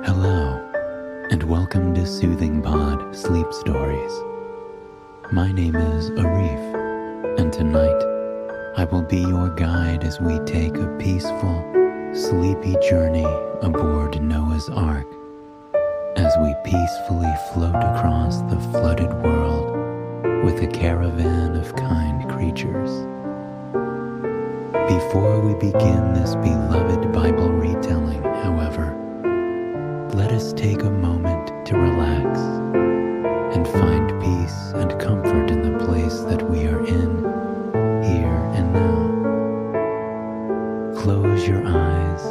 Hello, and welcome to Soothing Pod Sleep Stories. My name is Arif, and tonight I will be your guide as we take a peaceful, sleepy journey aboard Noah's Ark, as we peacefully float across the flooded world with a caravan of kind creatures. Before we begin this beloved Bible retelling, however, let us take a moment to relax and find peace and comfort in the place that we are in, here and now. Close your eyes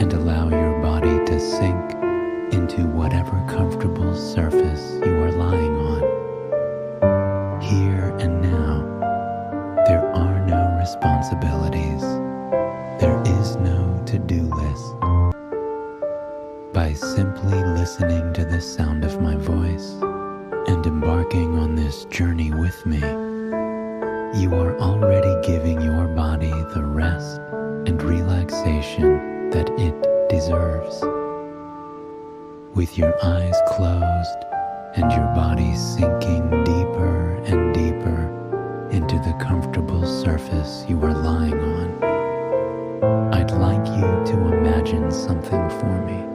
and allow your body to sink into whatever comfortable surface you are lying on. Here and now, there are no responsibilities. There is no to-do list. By simply listening to the sound of my voice and embarking on this journey with me, you are already giving your body the rest and relaxation that it deserves. With your eyes closed and your body sinking deeper and deeper into the comfortable surface you are lying on, I'd like you to imagine something for me.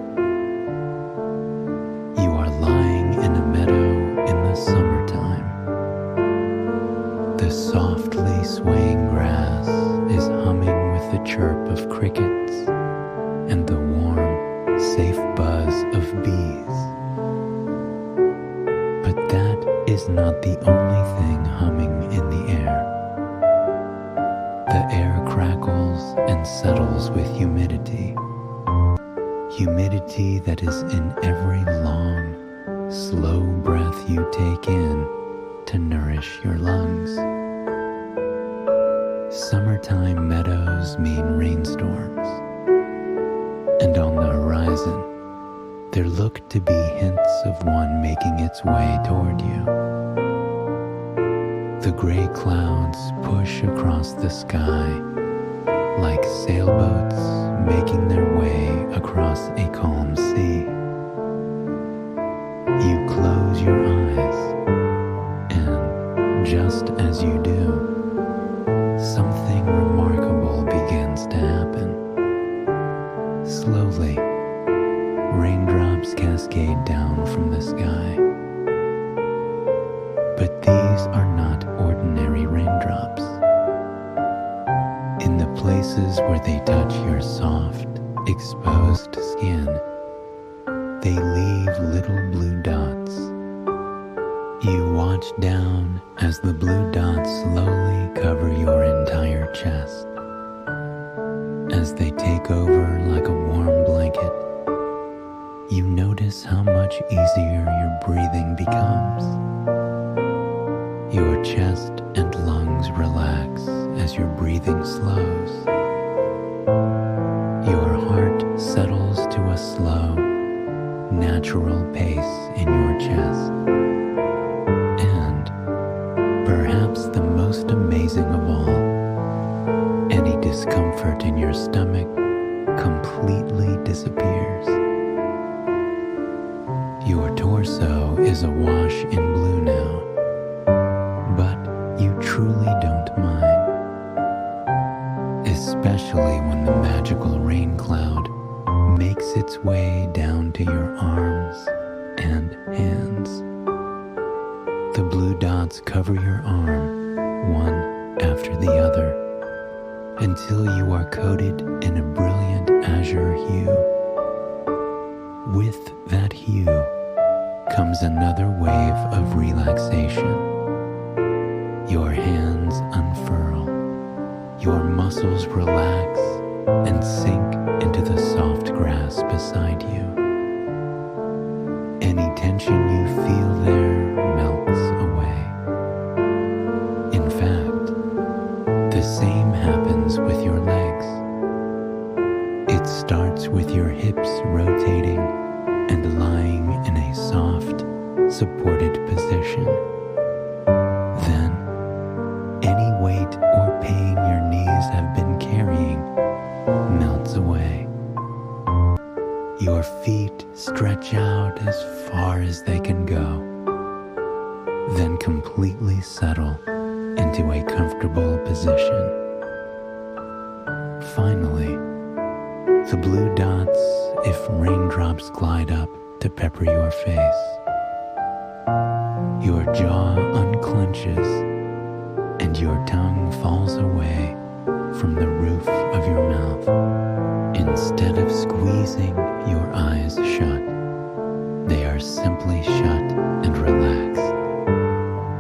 You are lying in a meadow in the summertime. The softly swaying grass is humming with the chirp of crickets and the warm, safe buzz of bees. But that is not the only thing humming in the air. The air crackles and settles with humidity. Humidity that is in every long, slow breath you take in to nourish your lungs. Summertime meadows mean rainstorms, and on the horizon, there look to be hints of one making its way toward you. The gray clouds push across the sky like sailboats making their way across a calm sea. You close your eyes, and just as you do, something remarkable begins to happen. Slowly, raindrops cascade down from the sky. But these are not ordinary raindrops. In the places where they touch your soft, exposed skin, they leave little blue dots. You watch down as the blue dots slowly cover your entire chest. As they take over like a warm blanket, you notice how much easier your breathing becomes. Your chest and lungs relax as your breathing slows. Your heart settles to a slow, natural pace in your chest. And, perhaps the most amazing of all, any discomfort in your stomach completely disappears. Your torso is awash in blue now, but you truly don't mind, especially when the magical rain cloud makes its way down to your arms and hands. The blue dots cover your arm, one after the other, until you are coated in a brilliant azure hue. With that hue comes another wave of relaxation. Your hands unfurl, your muscles relax and sink into the soft grass beside you. Any tension you feel there melts away. In fact, the same happens with your legs. It starts with your hips rotating and lying in a soft, supported position. Then, any weight or pain your knees have been carrying melts away. Your feet stretch out as far as they can go, then completely settle into a comfortable position. Finally, the blue dots, if raindrops glide up to pepper your face. Your jaw unclenches and your tongue falls away from the roof of your mouth. Instead of squeezing your eyes shut, they are simply shut and relaxed.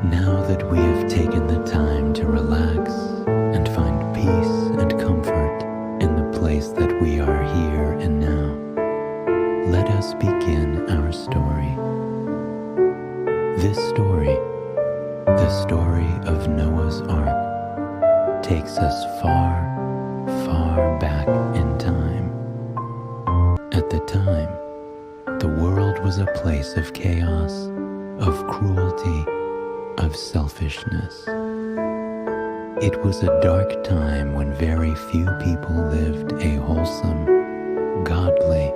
Now that we have taken the time to relax and find peace and comfort in the place that we are here and now, let us begin our story. This story, the story of Noah's Ark, takes us far, far back in time. At the time, the world was a place of chaos, of cruelty, of selfishness. It was a dark time when very few people lived a wholesome, godly,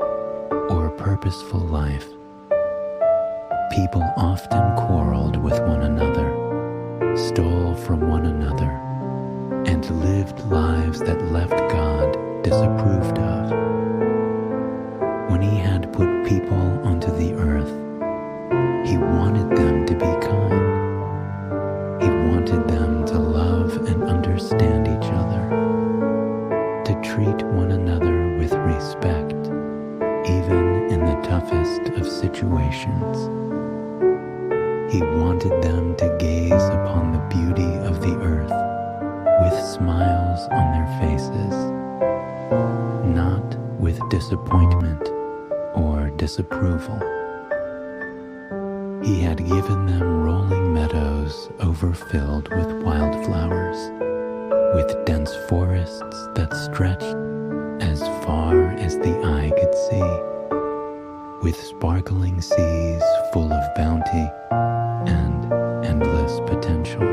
or purposeful life. People often quarreled with one another, stole from one another, and lived lives that left God disapproved of. When He had put people onto the earth, He wanted them to be kind. He wanted them to love and understand each other, to treat one another with respect, even in the toughest of situations. He wanted them to gaze upon the beauty of the earth with smiles on their faces, not with disappointment or disapproval. He had given them rolling meadows overfilled with wildflowers, with dense forests that stretched as far as the eye could see, with sparkling seas full of bounty and endless potential.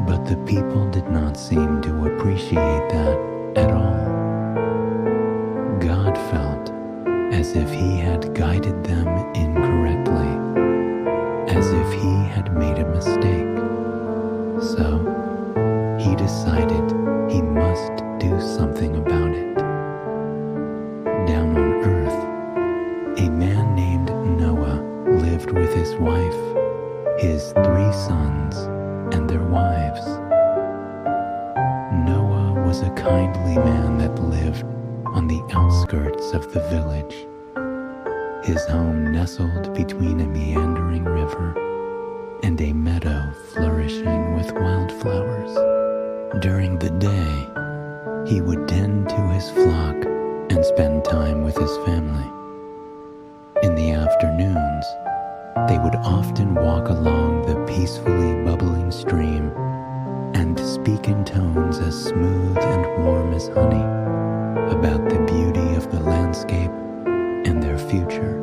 But the people did not seem to appreciate that at all. God felt as if He had guided them incorrectly, as if He had made a mistake. So He decided He must do something about it. Down on earth, a man named Noah lived with his wife, his 3 sons, and their wives. Noah was a kindly man that lived on the outskirts of the village, his home nestled between a meandering river and a meadow flourishing with wildflowers. During the day, he would tend to his flock and spend time with his family. In the afternoons, they would often walk along the peacefully bubbling stream and speak in tones as smooth and warm as honey about the beauty of the landscape and their future.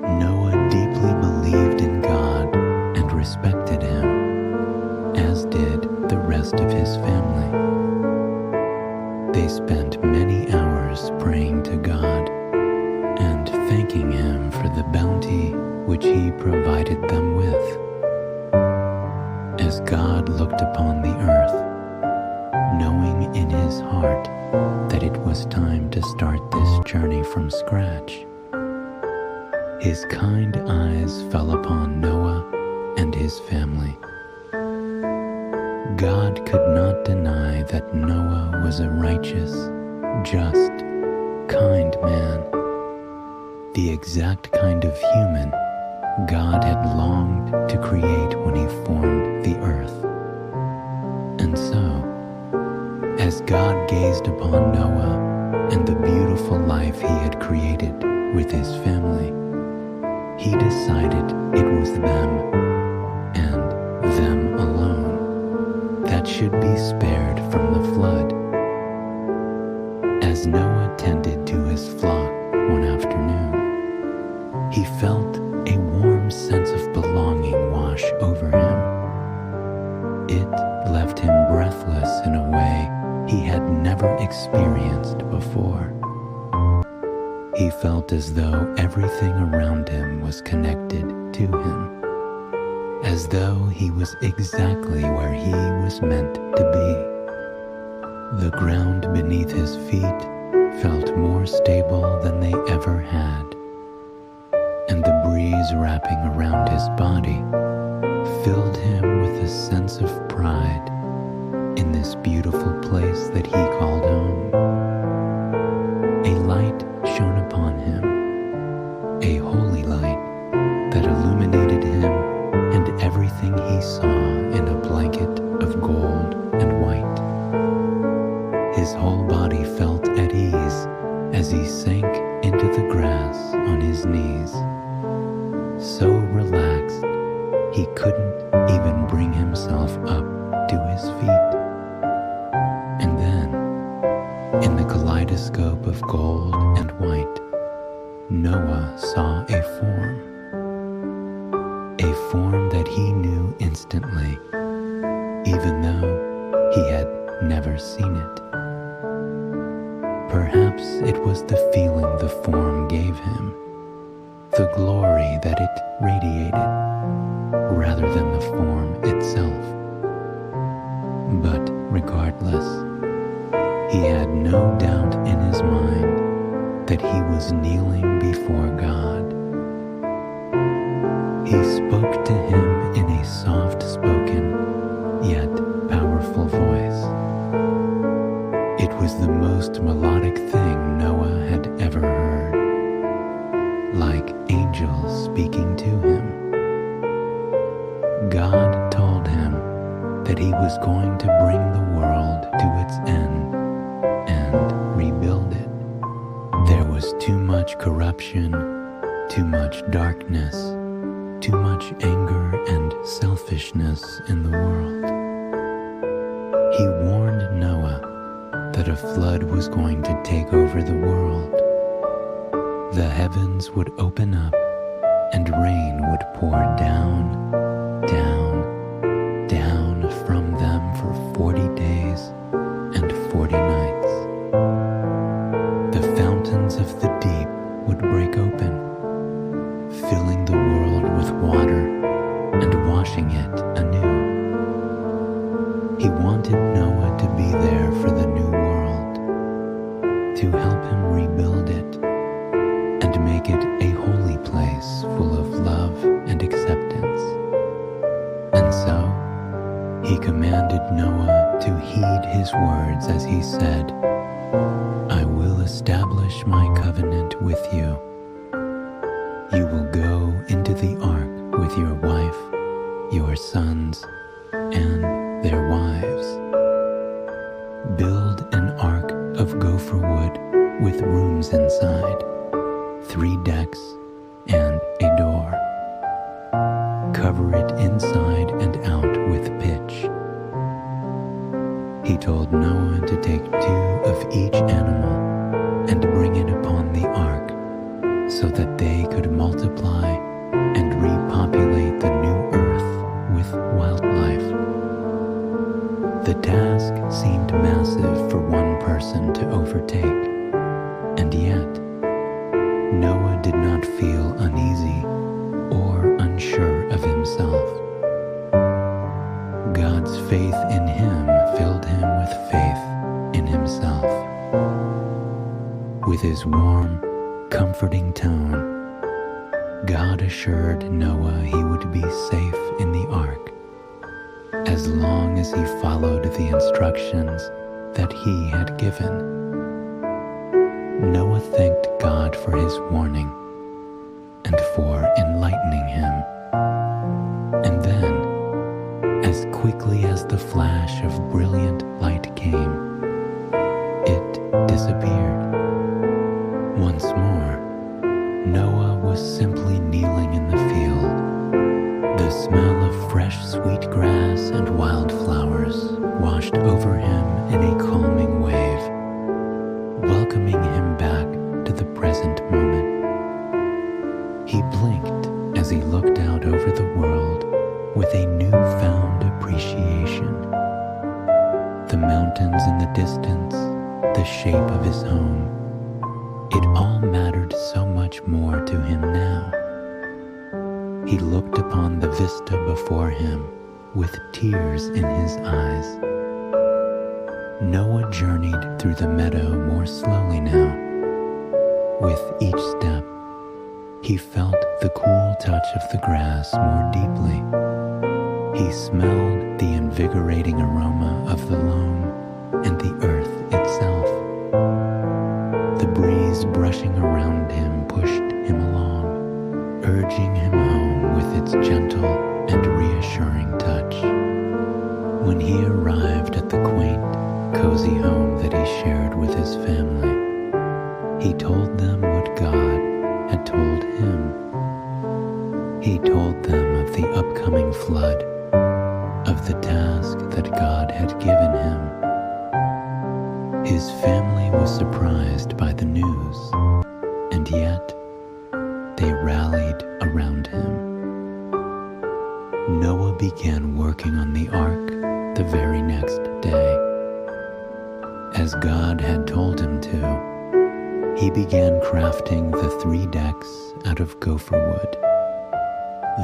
Noah deeply believed in God and respected Him, as did the rest of his family. They spent many hours praying to God and thanking Him for the bounty which He provided them with. As God looked upon the earth, knowing in His heart that it was time to start this journey from scratch, His kind eyes fell upon Noah and his family. God could not deny that Noah was a righteous, just, kind man, the exact kind of human God had longed to create when He formed the earth. And so, as God gazed upon Noah and the beautiful life he had created with his family, He decided it was them, and them alone, that should be spared from the flood. As Noah tended to his flock one afternoon, he felt a warm sense of belonging wash over him. It left him breathless in a way he had never experienced before. He felt as though everything around him was connected to him, as though he was exactly where he was meant to be. The ground beneath his feet felt more stable than they ever had, and the breeze wrapping around his body filled him with a sense of pride in this beautiful place that he called home. A light shone upon him, a holy light that illuminated him and everything he saw in a blanket of gold and white. His whole body felt at ease as he sank into the grass on his knees, so relaxed he couldn't even bring himself up to his feet. And then, in the kaleidoscope of gold and white, Noah saw a form that he knew instantly, even though he had never seen it. Perhaps it was the feeling the form gave him, the glory that it radiated, rather than the form itself. But regardless, he had no doubt in his mind that he was kneeling before God. He spoke to him in a soft-spoken, yet powerful voice. It was the most melodic thing Noah had ever heard, like angels speaking to him. God told him that he was going to bring the world to its end and rebuild it. There was too much corruption, too much darkness, too much anger and selfishness in the world. He warned Noah that a flood was going to take over the world. The heavens would open up and rain would pour down, down, down from them for 40 days and 40 nights. The fountains of the deep would break open, filling the world with water and washing it anew. He wanted Noah to be there for the new world, to help him rebuild it and make it a holy place full of love and acceptance. And so, he commanded Noah to heed his words as he said, "I will establish my covenant with you. You will go into the ark with your wife, your sons, and their wives. Build an ark of gopher wood with rooms inside, 3 decks, and a door. Cover it inside and out with pitch." He told Noah to take 2 of each animal and bring it upon the ark so that they could multiply and repopulate the new earth with wildlife. The task seemed massive for one person to overtake, and yet Noah did not feel uneasy or unsure of himself. God's faith in him filled him with faith in himself. With his warm, comforting tone, God assured Noah he would be safe in the ark as long as he followed the instructions that he had given. Noah thanked God for his warning and for enlightening him. And then, as quickly as the flash of brilliant light came, it disappeared. Once more, Noah was simply kneeling in the field. The smell of fresh sweet grass and wildflowers washed over him in a calming wave, welcoming him back to the present moment. He blinked as he looked out over the world with a newfound appreciation. The mountains in the distance, the shape of his home, it all mattered so much more to him now. He looked upon the vista before him with tears in his eyes. Noah journeyed through the meadow more slowly now. With each step, he felt the cool touch of the grass more deeply. He smelled the invigorating aroma of the loam and the earth itself. The breeze brushing around him pushed him along, urging him home with its gentle and reassuring touch. When he arrived at the quaint, cozy home that he shared with his family, he told them what God had told him. He told them of the upcoming flood, of the task that God had given him. His family was surprised by the news, and yet they rallied around him. Noah began working on the ark the very next day. As God had told him to, he began crafting the 3 decks out of gopher wood.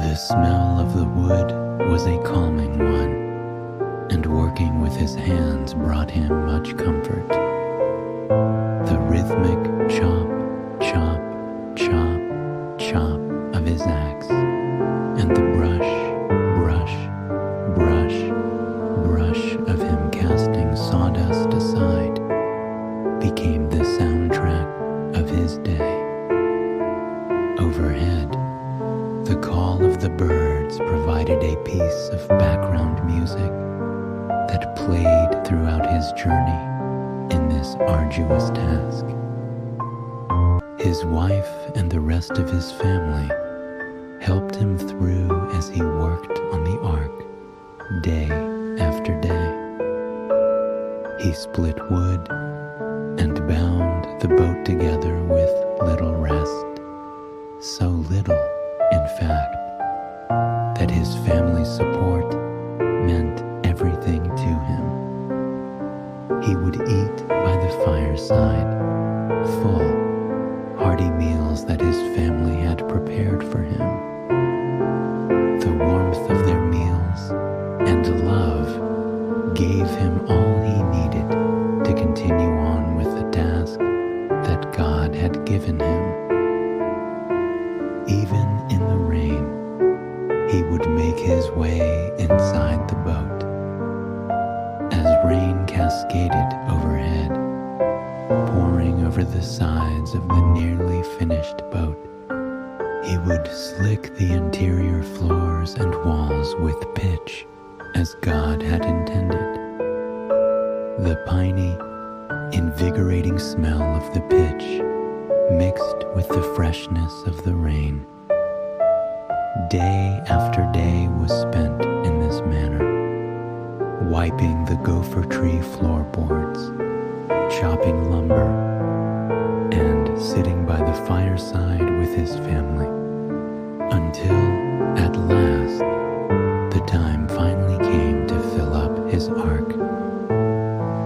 The smell of the wood was a calming one, and working with his hands brought him much comfort. The rhythmic chop, chop, chop, chop of his axe, and the brush, brush, brush, brush of him casting sawdust aside became the soundtrack of his day. Overhead, the call of the birds provided a piece of background music that played throughout his journey in this arduous task. His wife and the rest of his family helped him through as he worked on the ark day after day. He split wood and bound the boat together with little rest, so little, in fact, that his family's support meant everything to him. He would eat by the fireside, full, hearty meals that his family had prepared for him. The warmth of their meals and love gave him all he needed to continue on with the task that God had given him. Even in the rain, he would make his way inside the boat. As rain cascaded overhead, pouring over the sides of the nearly finished boat, he would slick the interior floors and walls with pitch as God had intended. The piney, invigorating smell of the pitch mixed with the freshness of the rain. Day after day was spent in this manner, wiping the gopher tree floorboards, chopping lumber, and sitting by the fireside with his family, until at last the time finally came to fill up his ark.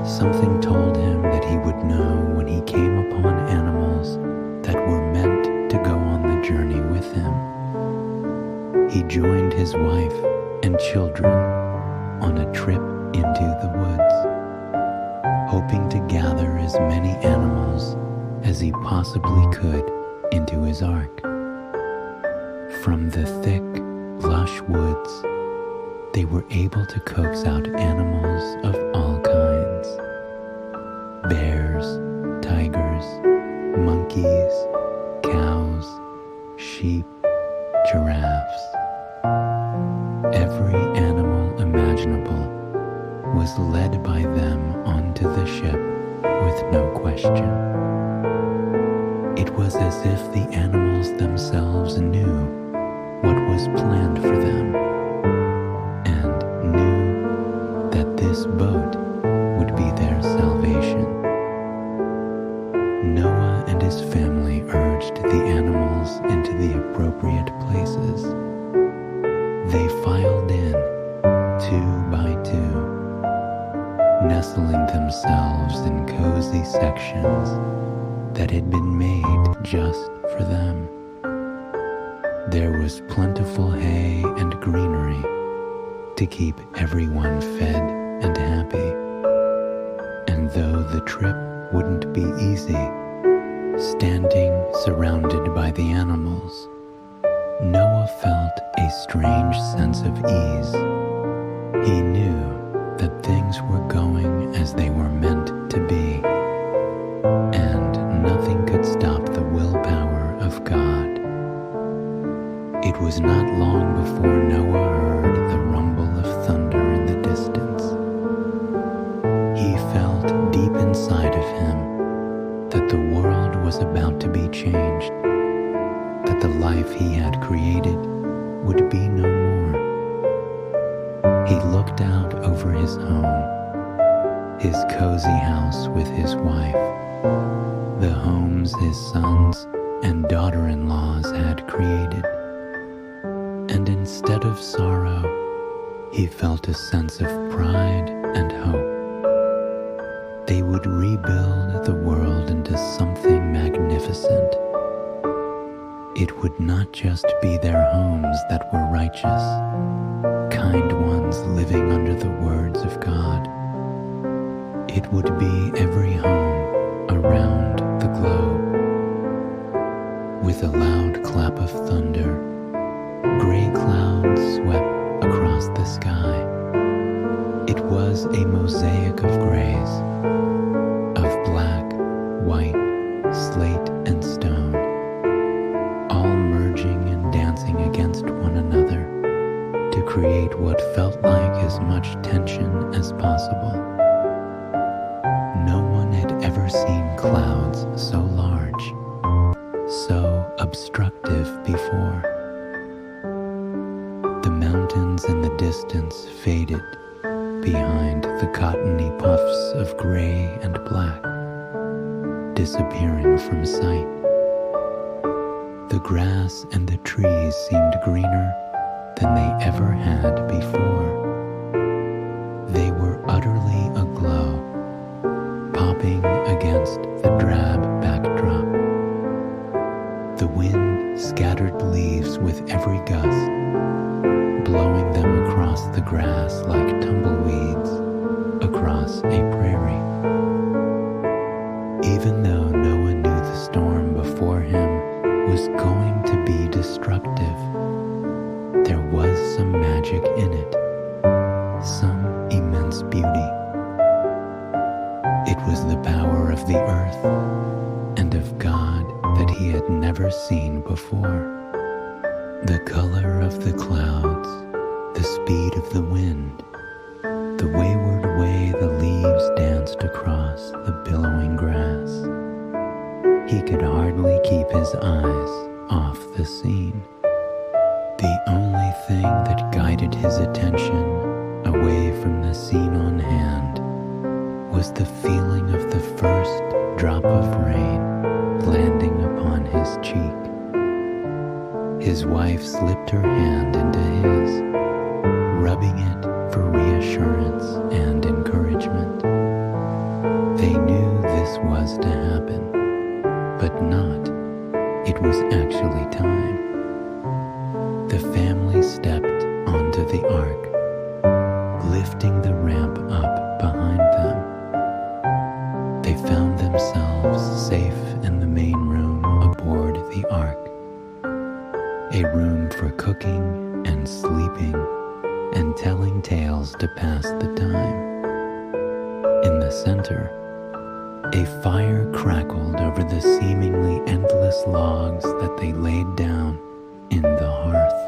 Something told him that he would know when he came upon animals that were meant to go on the journey with him. He joined his wife and children on a trip into the woods, hoping to gather as many animals as he possibly could into his ark. From the thick, lush woods, they were able to coax out animals of all kinds: bears, tigers, monkeys, cows, sheep, giraffes. Every animal imaginable was led by them onto the ship with no question. It was as if the animals themselves knew what was planned for them, and knew that this boat would be their salvation. Noah and his family urged the animals into the appropriate places. They filed in, 2 by 2, nestling themselves in cozy sections that had been made just for them. There was plentiful hay and greenery to keep everyone fed and happy. And though the trip wouldn't be easy, standing surrounded by the animals, Noah felt a strange sense of ease. He knew that things were going as they were meant to be, and nothing could stop the willpower of God. It was not long before Noah heard the rumble of thunder in the distance. He felt deep inside of him that the world was about to be changed, that the life he had created would be no more. He looked out over his home, his cozy house with his wife, the homes his sons and daughter-in-laws had created. And instead of sorrow, he felt a sense of pride and hope. They would rebuild the world into something magnificent. It would not just be their homes that were righteous, kind ones living under the words of God. It would be every home around the globe. With a loud clap of thunder, gray clouds swept across the sky. It was a mosaic of grays, of black, white, slate, and stone, all merging and dancing against one another to create what felt like as much tension as possible. No one had ever seen clouds so large, so obstructive before. The mountains in the distance faded behind the cottony puffs of gray and black, disappearing from sight. The grass and the trees seemed greener than they ever had before. They were utterly aglow, popping against the drab backdrop. The wind scattered leaves with every gust, blowing them across the grass like tumbleweeds across a prairie. Even though Noah knew the storm before him was going to be destructive, there was some magic in it, some immense beauty. It was the power of the earth and of God that he had never seen before. The color of the clouds, the speed of the wind, the wayward way the leaves danced across the billowing grass. He could hardly keep his eyes off the scene. The only thing that guided his attention away from the scene on hand was the feeling of the first drop of rain landing upon his cheek. His wife slipped her hand into his, rubbing it for reassurance and encouragement. They knew this was to happen, but not. It was actually time. The family stepped onto the ark, lifting the ramp up behind them. They found themselves safe in the main room aboard the ark, a room for cooking and sleeping and telling tales to pass the time. In the center, a fire crackled over the seemingly endless logs that they laid down in the hearth.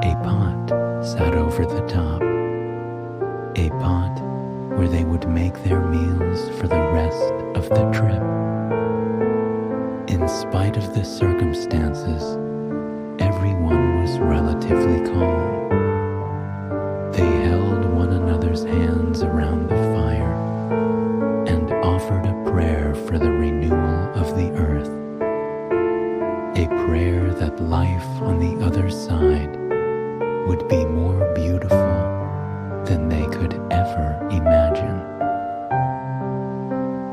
A pot sat over the top, a pot where they would make their meals for the rest of the trip. In spite of the circumstances, everyone was relatively calm. They held one another's hands around the fire and offered a prayer for the renewal of the earth, a prayer that life on the other side would be more beautiful than they could ever imagine.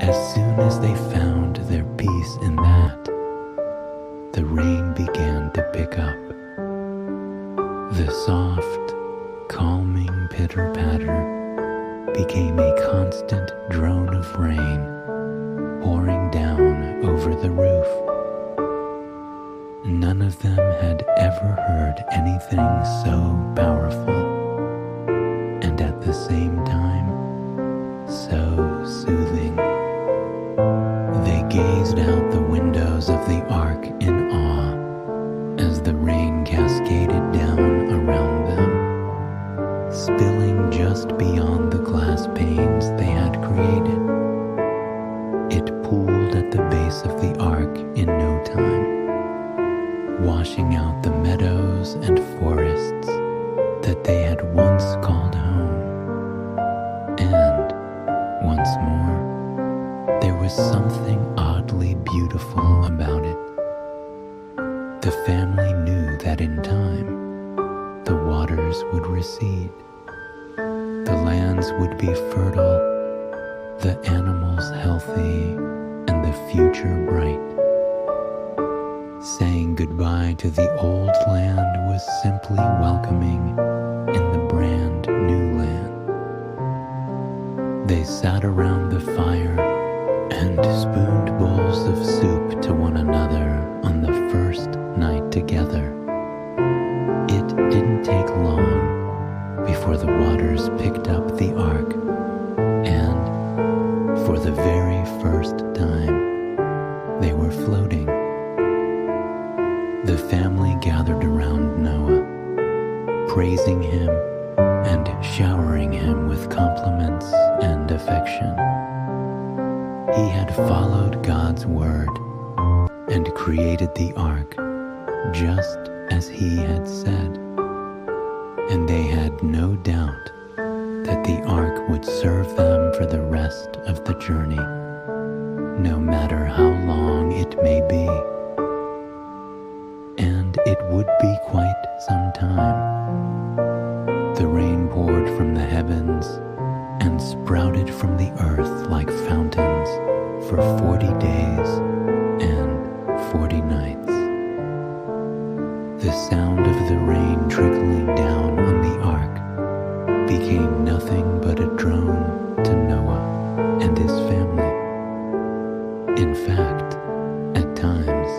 As soon as they found that, the rain began to pick up. The soft, calming pitter-patter became a constant drone of rain pouring down over the roof. None of them had ever heard anything so powerful, and at the same time, so soothing. They gazed out the windows of the ark in awe as the rain cascaded down around them, spilling just beyond the glass panes they had created. It pooled at the base of the ark in no time, washing out the meadows and forests that they had once called home. And, once more, there was something oddly beautiful about it. The family knew that in time, the waters would recede, the lands would be fertile, the animals healthy, and the future bright. Saying goodbye to the old land was simply welcoming in the brand new land. They sat around the fire and spooned bowls of soup to one another on the first night together. It didn't take long before the waters picked up the ark, and for the very first time, they were floating. The family gathered around Noah, praising him and showering him with compliments and affection. He had followed God's word and created the ark just as he had said, and they had no doubt that the ark would serve them for the rest of the journey, no matter how long it may be. And it would be quite some time. The rain poured from the heavens and sprouted from the earth like fountains for 40 days and 40 nights. The sound of the rain trickling down on the ark became nothing but a drone to Noah and his family. In fact, at times,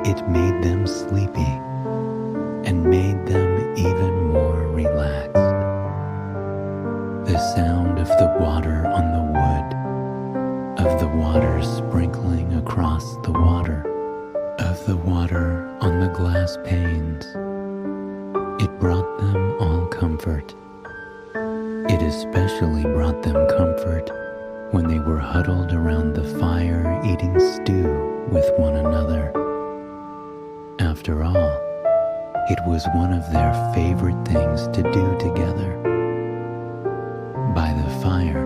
it made them sleepy and made them even more relaxed. The sound of the water on the wood, of the water sprinkling across the water, of the water on the glass panes, it brought them all comfort. It especially brought them comfort when they were huddled around the fire eating stew with one another. After all, it was one of their favorite things to do together. By the fire,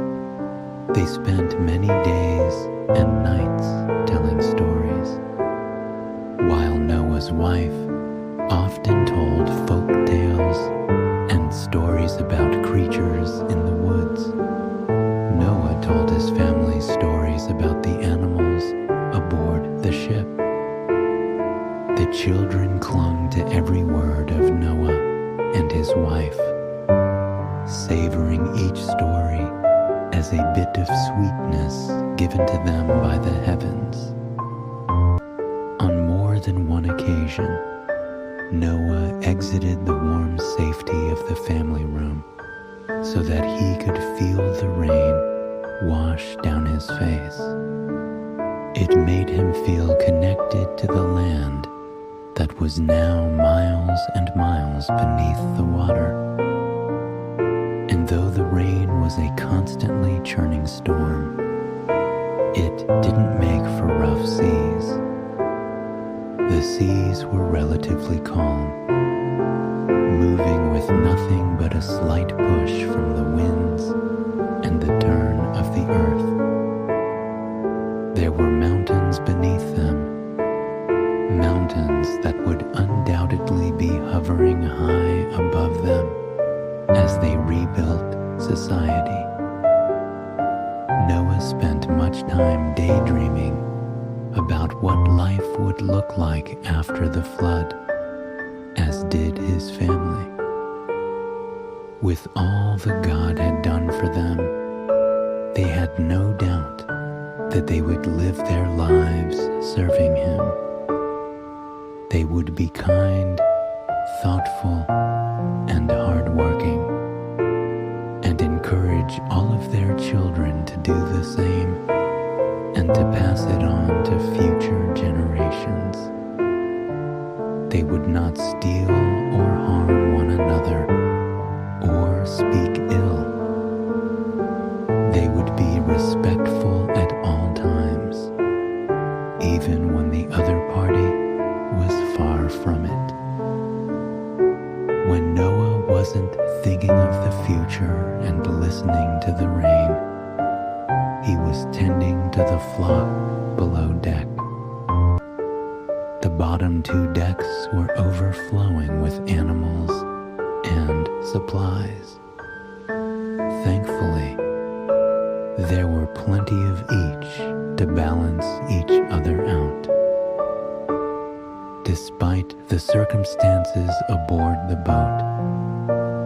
they spent many days and nights telling stories, while Noah's wife often told folk tales and stories about creatures in the woods. Noah told his family stories about the animals aboard the ship. The children clung to every word of Noah and his wife, savoring each story as a bit of sweetness given to them by the heavens. On more than one occasion, Noah exited the warm safety of the family room so that he could feel the rain wash down his face. It made him feel connected to the land that was now miles and miles beneath the water. And though the rain was a constantly churning storm, it didn't make for rough seas. The seas were relatively calm, moving with nothing but a slight push from the winds and the turn of the earth. There were mountains beneath them, mountains that would undoubtedly be hovering high above them as they rebuilt society. Noah spent much time daydreaming about what life would look like after the flood, as did his family. With all that God had done for them, they had no doubt that they would live their lives serving him. They would be kind, thoughtful, and hardworking, and encourage all of their children to do the same and to pass it on to future generations. They would not steal or harm one another or speak ill. They would be respectful at all times, even when the other party was far from it. When Noah wasn't thinking of the future and listening to the rain, he was tending to the flock below deck. The bottom two decks were overflowing with animals and supplies. Thankfully, there were plenty of each to balance each other out. Despite the circumstances aboard the boat,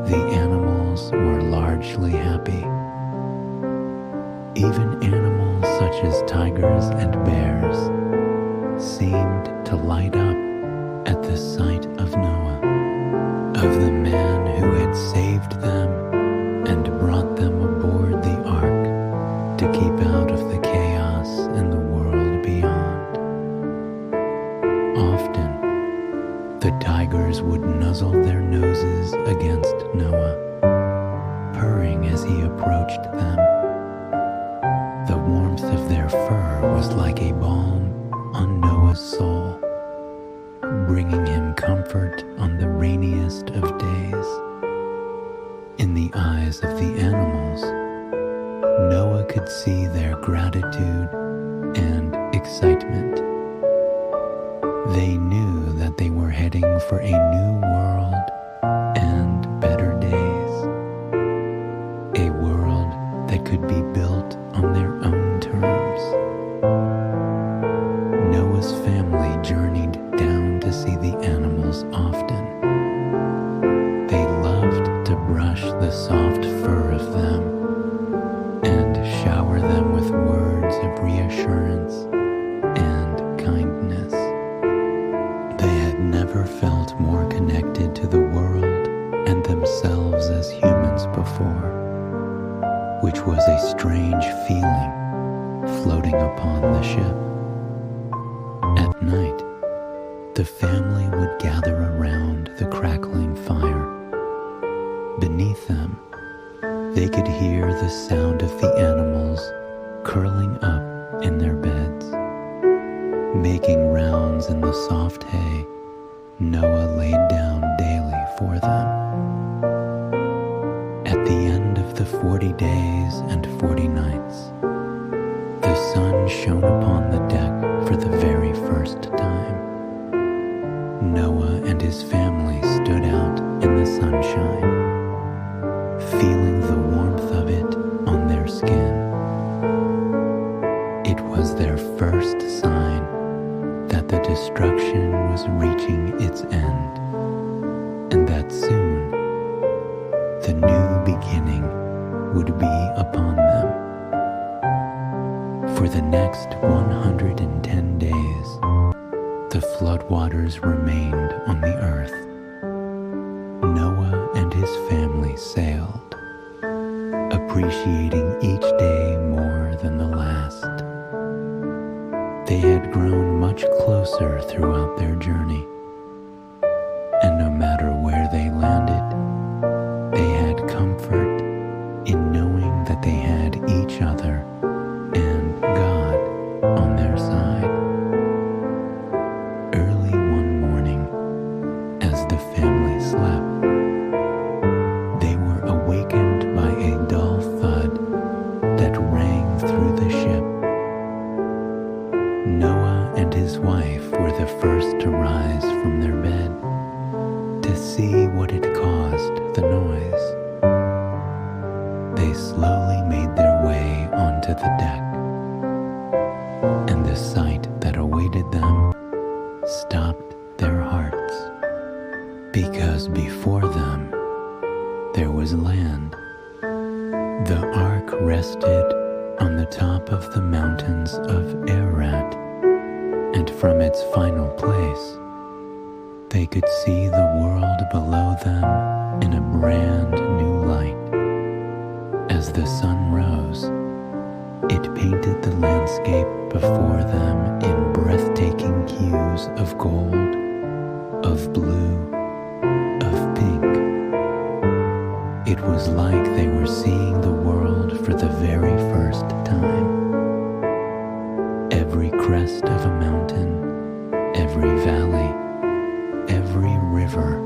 the animals were largely happy. Even animals such as tigers and bears seemed to light up at the sight of Noah, of the man who had saved them and brought them aboard the ark to keep out of the chaos in the world beyond. Often, the tigers would nuzzle their noses against Noah, purring as he approached them. The warmth of their fur was like a balm on Noah's soul, bringing him comfort on the rainiest of days. In the eyes of the animals, Noah could see their gratitude and excitement. They knew that they were heading for a new world and better days, a world that could be built on their own terms. Noah's family journeyed down to see the animals often. They loved to brush the soft fur of them and shower them with words of reassurance and kindness. They had never felt more connected to the world and themselves as humans before, which was a strange feeling floating upon the ship. At night, the family would gather around the crackling fire. Beneath them, they could hear the sound of the animals curling up in their beds. Making rounds in the soft hay Noah laid down daily for them. At the end of the 40 days and 40 nights, the sun shone upon the deck for the very first time. Noah and his family stood out in the sunshine, feeling the warmth of it on their skin. It was their first sign that the destruction was reaching its end, and that soon the new beginning would be upon them. For the next 110 days, the floodwaters remained on the earth. Noah and his family sailed, appreciating each day more than the last. They had grown much closer throughout their journey, and no matter where they landed, they had comfort in knowing that they had each other and God on their side. Early one morning, as the family slept, they were awakened by a dull thud that rang through the ship. Noah and his wife were the first to rise stopped their hearts, because before them there was land. The ark rested on the top of the mountains of Ararat, and from its final place they could see the world below them in a brand new light. As the sun rose, it painted the landscape before them in breathtaking hues of gold, of blue, of pink. It was like they were seeing the world for the very first time. Every crest of a mountain, every valley, every river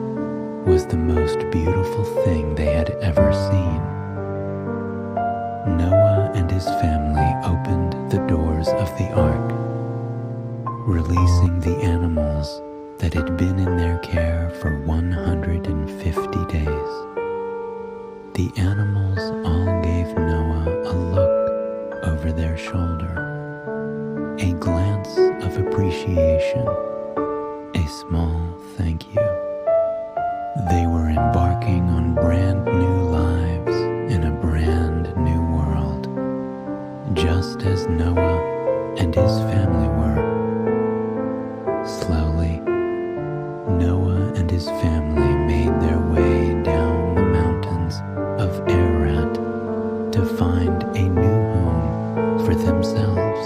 was the most beautiful thing they had ever seen. Noah and his family opened the doors of the ark, releasing the animals that had been in their care for 150 days. The animals all gave Noah a look over their shoulder, a glance of appreciation, a small thank you. They were embarking on brand new lives in a brand new world, just as Noah and his family were. Slowly, Noah and his family made their way down the mountains of Ararat to find a new home for themselves.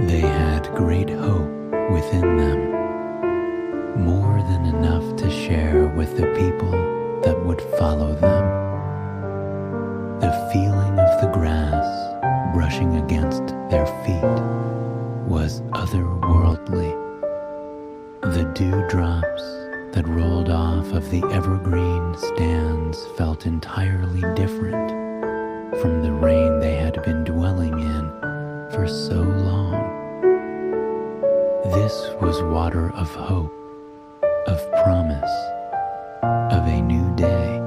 They had great hope within them, more than enough to share with the people that would follow them. The feeling of the grass brushing against their feet was otherworldly. The dewdrops that rolled off of the evergreen stands felt entirely different from the rain they had been dwelling in for so long. This was water of hope, of promise, of a new day.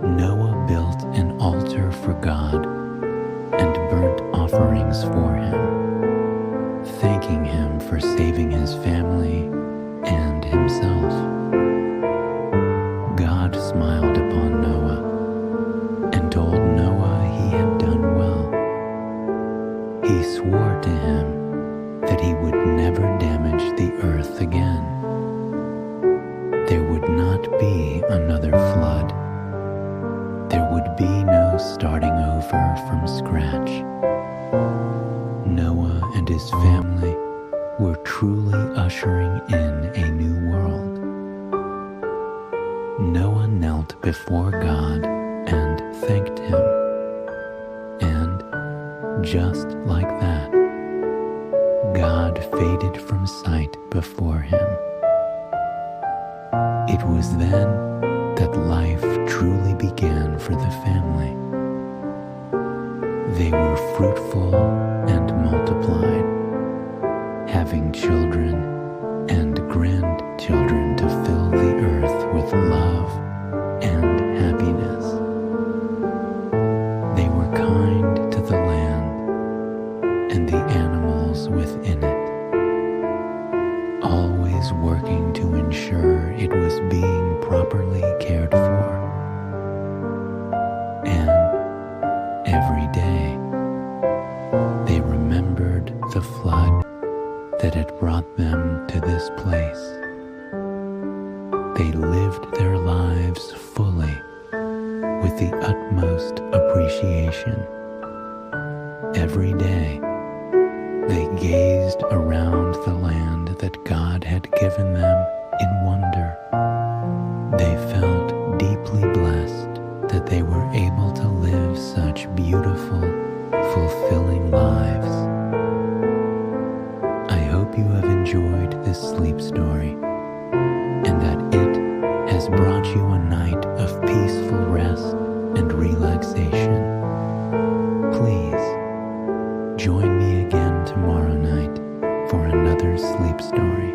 Noah built an altar for God and burnt offerings for him, thanking him for saving his family and himself. God smiled upon Noah and told Noah he had done well. He swore to him that he would never damage the earth again. There would not be another flood. There would be no starting over from scratch. Noah and his family were truly ushering in a new world. Noah knelt before God and thanked him. And just like that, God faded from sight before him. It was then that life truly began for the family. They were fruitful and multiplied, having children and grandchildren to fill the earth with love and happiness. They were kind to the land and the animals within it, always working to ensure it was being properly cared for. And every day, they remembered the flood that had brought them to this place. They lived their lives fully with the utmost appreciation. Every day, they gazed around the land that God had given them in wonder. They felt deeply blessed that they were able to live such beautiful, fulfilling lives. I hope you have enjoyed this sleep story and that it has brought you a night of peaceful rest and relaxation. Please join me again tomorrow night for another sleep story.